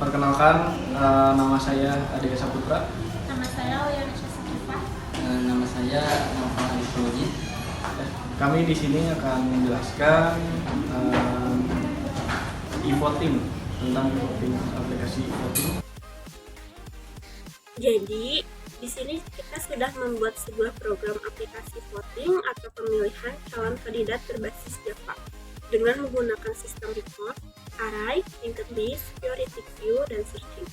Perkenalkan, nama saya Adega Saputra. Nama saya Oyanisha Sakifah. Nama saya Noval Arifurudin. Kami di sini akan menjelaskan e-voting, tentang e-voting, aplikasi e-voting. Jadi, di sini kita sudah membuat sebuah program aplikasi voting atau pemilihan calon kandidat berbasis Java dengan menggunakan sistem record, array, linked list, priority queue, dan searching.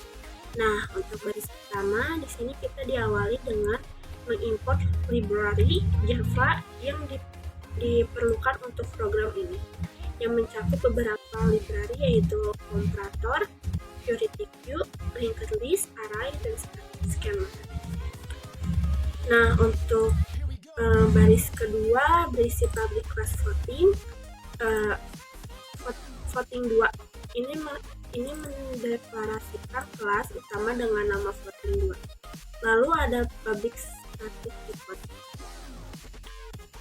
Nah, untuk baris pertama, di sini kita diawali dengan mengimport library Java yang diperlukan untuk program ini, yang mencakup beberapa library yaitu komparator, priority queue, linked list, array, dan schema. Nah, untuk baris kedua berisi public class voting, voting 2 ini mendeklarasikan kelas utama dengan nama voting 2. Lalu ada public static record.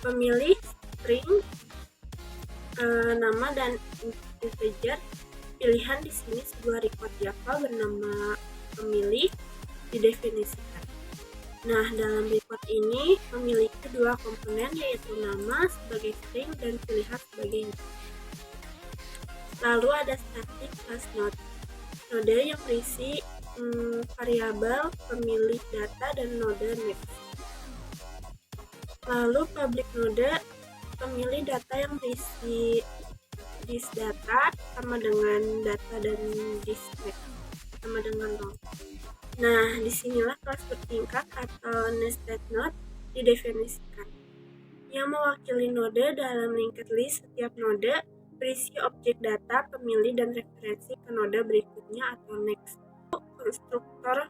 Pemilih string, nama dan integer. Pilihan di sini sebuah record Java bernama pemilih didefinisikan. Nah, dalam record ini memiliki dua komponen, yaitu nama sebagai string dan pilihan sebagai node. Lalu ada static class node yang berisi variabel pemilih data dan node next. Lalu public node, pemilih data yang berisi this data sama dengan data dan this next sama dengan 0. Nah, disinilah kelas bertingkat atau nested node didefinisikan, yang mewakili node dalam linked list. Setiap node berisi objek data pemilih dan referensi ke node berikutnya atau next. Konstruktor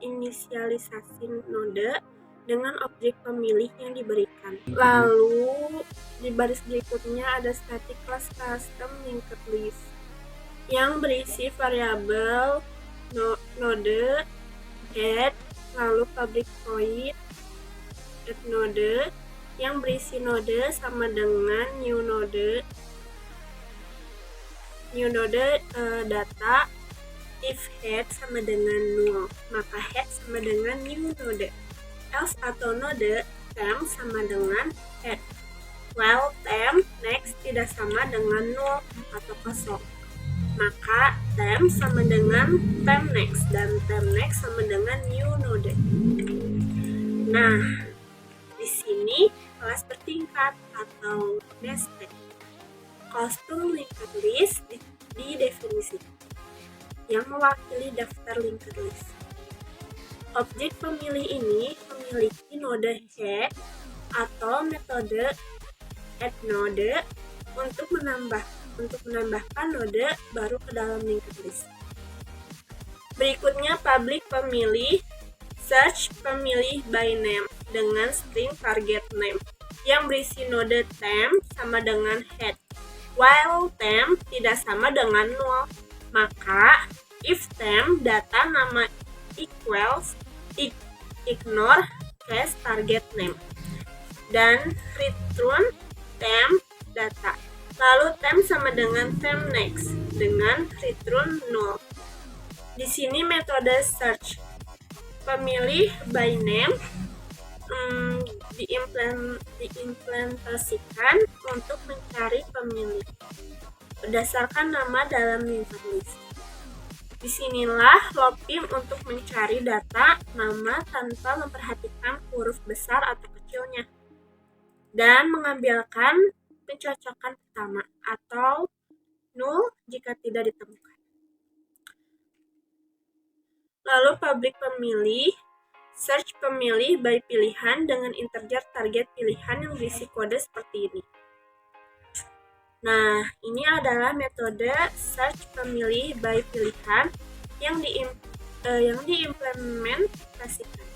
inisialisasi node dengan objek pemilih yang diberikan. Lalu di baris berikutnya ada static class custom linked list yang berisi variabel node head, lalu public void add node yang berisi node sama dengan new node data. If head sama dengan null, maka head sama dengan new node. Else atau node temp sama dengan head, while temp next tidak sama dengan null atau kosong, maka temp sama dengan temp next dan temp next sama dengan new node. Nah, di sini kelas bertingkat atau nested. Custom linked list didefinisikan, yang mewakili daftar linked list. Objek pemilih ini memiliki node head atau metode add node untuk menambahkan node baru ke dalam linked list. Berikutnya public pemilih, search pemilih by name dengan string target name yang berisi node temp sama dengan head, while temp tidak sama dengan null, maka if temp data nama equals ignore case target name, dan return temp data. Lalu temp sama dengan temp next dengan return null. Di sini metode search pemilih by name diimplementasikan untuk mencari pemilih berdasarkan nama dalam linked list. Disinilah looping untuk mencari data nama tanpa memperhatikan huruf besar atau kecilnya, dan mengambilkan pencocokan pertama atau null jika tidak ditemukan. Lalu public pemilih, search pemilih by pilihan dengan integer target pilihan yang berisi kode seperti ini. Nah, ini adalah metode search pemilih by pilihan yang diimplementasikan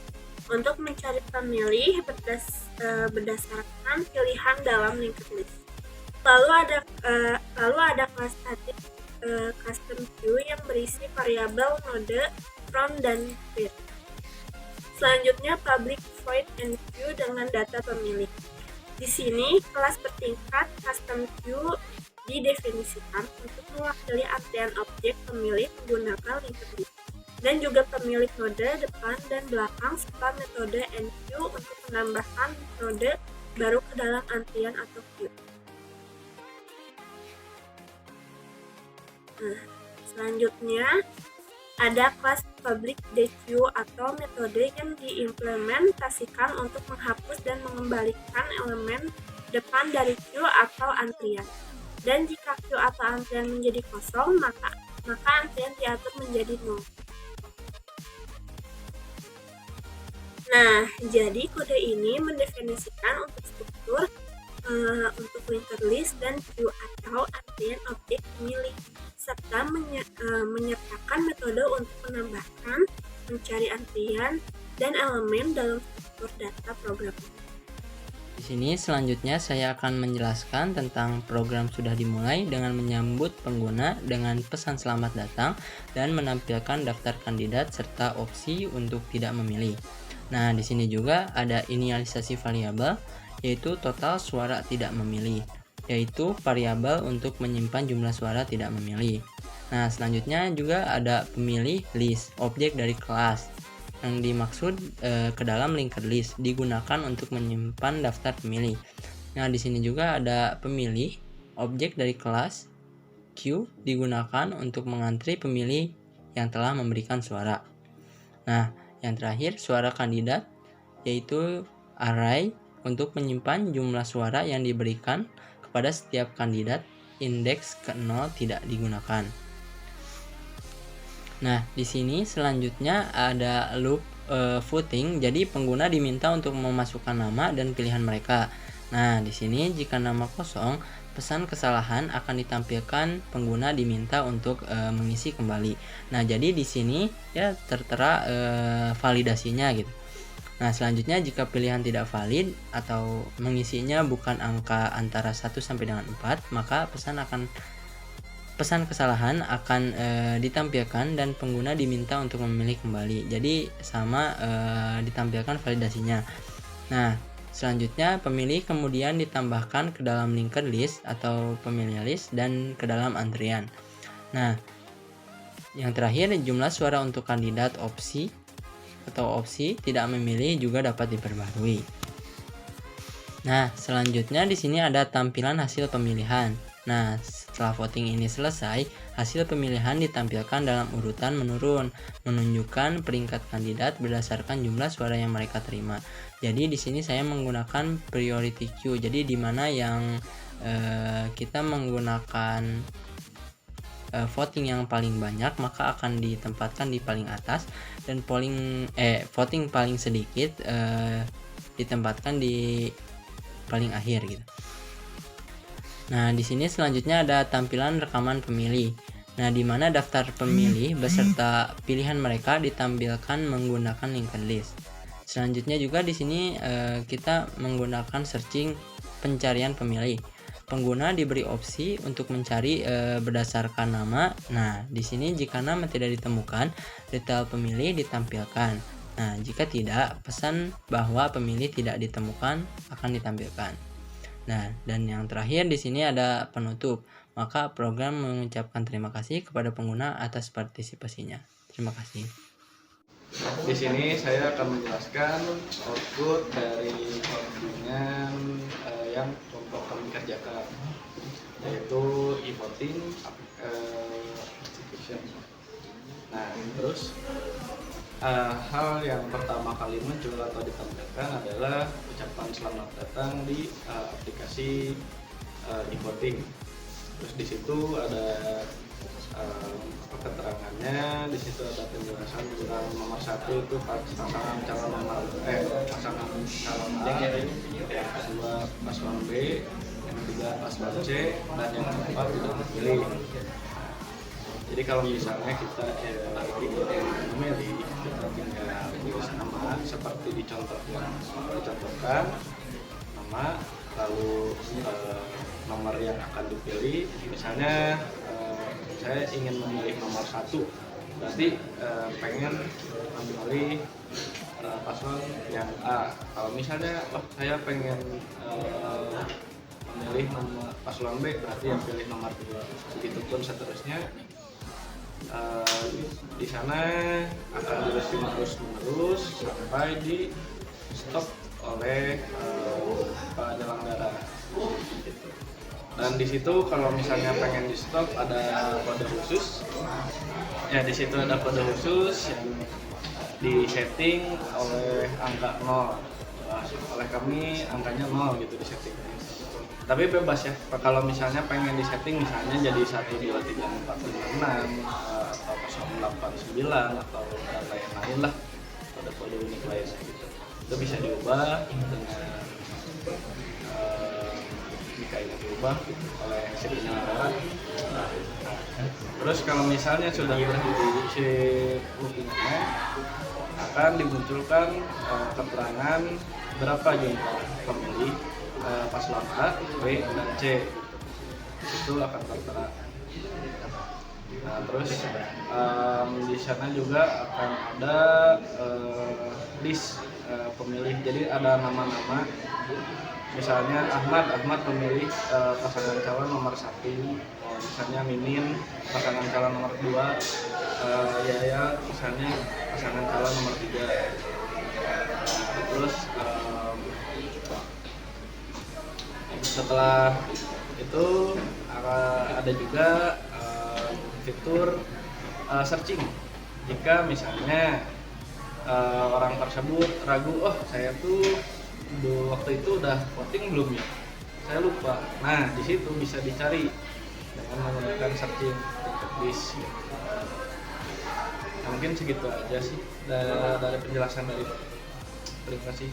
untuk mencari pemilih berdasarkan pilihan dalam linked list. Lalu ada kelas static custom queue yang berisi variabel node from dan read. Selanjutnya public void and queue dengan data pemilih. Di sini kelas bertingkat custom queue didefinisikan untuk mewakili antrian objek pemilih menggunakan linked list, dan juga pemilik node depan dan belakang serta metode enqueue untuk menambahkan node baru ke dalam antrian atau queue. Nah, selanjutnya ada kelas public dequeue atau metode yang diimplementasikan untuk menghapus dan mengembalikan elemen depan dari queue atau antrian. Dan jika queue atau antrian menjadi kosong, maka antrian diatur menjadi 0. Nah, jadi kode ini mendefinisikan untuk struktur untuk linked list dan queue atau antrian objek pemilih, serta menyertakan metode untuk menambahkan, mencari antrian, dan elemen dalam struktur data program. Di sini selanjutnya saya akan menjelaskan tentang program sudah dimulai dengan menyambut pengguna dengan pesan selamat datang dan menampilkan daftar kandidat serta opsi untuk tidak memilih. Nah, di sini juga ada inisialisasi variabel, yaitu total suara tidak memilih, yaitu variabel untuk menyimpan jumlah suara tidak memilih. Nah, selanjutnya juga ada pemilih list, objek dari kelas yang dimaksud ke dalam linked list, digunakan untuk menyimpan daftar pemilih. Nah, di sini juga ada pemilih, objek dari kelas queue, digunakan untuk mengantri pemilih yang telah memberikan suara. Nah, yang terakhir suara kandidat, yaitu array untuk menyimpan jumlah suara yang diberikan kepada setiap kandidat, indeks ke 0 tidak digunakan. Nah, di sini selanjutnya ada loop voting. Jadi pengguna diminta untuk memasukkan nama dan pilihan mereka. Nah, di sini jika nama kosong, pesan kesalahan akan ditampilkan, pengguna diminta untuk mengisi kembali. Nah, jadi di sini ya tertera validasinya gitu. Nah, selanjutnya jika pilihan tidak valid atau mengisinya bukan angka antara 1 sampai dengan 4, maka pesan kesalahan akan ditampilkan dan pengguna diminta untuk memilih kembali. Jadi sama ditampilkan validasinya. Nah, selanjutnya pemilih kemudian ditambahkan ke dalam linked list atau pemilih list dan ke dalam antrian. Nah, yang terakhir jumlah suara untuk kandidat opsi tidak memilih juga dapat diperbarui. Nah, selanjutnya di sini ada tampilan hasil pemilihan. Nah, setelah voting ini selesai, hasil pemilihan ditampilkan dalam urutan menurun, menunjukkan peringkat kandidat berdasarkan jumlah suara yang mereka terima. Jadi di sini saya menggunakan priority queue. Jadi di mana yang kita menggunakan voting yang paling banyak, maka akan ditempatkan di paling atas, dan voting paling sedikit ditempatkan di paling akhir gitu. Nah, di sini selanjutnya ada tampilan rekaman pemilih. Nah, di mana daftar pemilih beserta pilihan mereka ditampilkan menggunakan linked list. Selanjutnya juga di sini kita menggunakan searching pencarian pemilih. Pengguna diberi opsi untuk mencari berdasarkan nama. Nah, di sini jika nama tidak ditemukan, detail pemilih ditampilkan. Nah, jika tidak, pesan bahwa pemilih tidak ditemukan akan ditampilkan. Nah, dan yang terakhir di sini ada penutup. Maka program mengucapkan terima kasih kepada pengguna atas partisipasinya. Terima kasih. Di sini saya akan menjelaskan output dari codingan yang kelompok kami kerjakan, yaitu e-voting execution. Nah, terus hal yang pertama kali muncul atau ditampilkan adalah ucapan selamat datang di aplikasi e-voting. Terus di situ ada keterangannya, di situ ada penjelasan tentang nomor 1 itu pasangan calon pasangan calon A, yang kedua paslon B, yang ketiga paslon C, dan yang keempat tidak terpilih. Jadi kalau misalnya kita ingin memilih, kita tinggal tulis nama seperti dicontohkan nama, lalu nomor yang akan dipilih. Misalnya saya ingin memilih nomor 1, berarti pengen memilih paslon yang A. Kalau misalnya saya pengen memilih nomor paslon B berarti yang pilih nomor 2. Begitupun seterusnya. Di sana akan direview terus-menerus sampai di stop oleh penyelenggara gitu. Dan di situ kalau misalnya pengen di stop ada kode khusus. Ya di situ ada kode khusus yang di setting oleh angka 0. Oleh kami angkanya 0 gitu di setting. Tapi bebas ya, kalau misalnya pengen di setting misalnya jadi 1, 2, 3, 4, 5, 6 atau 089 atau dan lain-lain lah, kode-kode unik lainnya gitu. Itu bisa diubah dengan jika ini diubah gitu, oleh si penyelenggara. Terus kalau misalnya sudah berhenti si bookingnya, akan dimunculkan keterangan berapa jumlah pemilih paslon A, B, dan C. Itu akan tertera. Nah, terus di sana juga akan ada list pemilih. Jadi ada nama-nama. Misalnya Ahmad pemilih pasangan calon nomor 1. Misalnya Mimin pasangan calon nomor 2. Yaya misalnya pasangan calon nomor 3. Terus setelah itu ada juga fitur searching. Jika misalnya orang tersebut ragu, oh saya tuh waktu itu udah voting belum ya, saya lupa. Nah di situ bisa dicari dengan menggunakan searching list. Nah, mungkin segitu aja sih dari penjelasan dari. Terima kasih.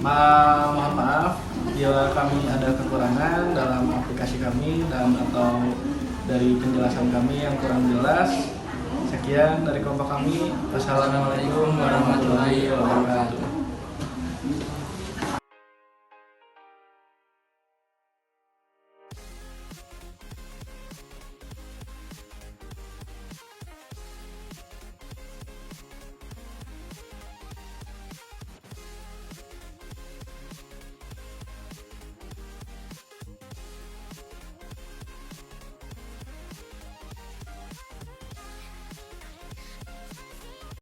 Mohon maaf bila kami ada kekurangan dalam aplikasi kami dan atau dari penjelasan kami yang kurang jelas. Sekian dari kelompok kami. Wassalamualaikum warahmatullahi wabarakatuh.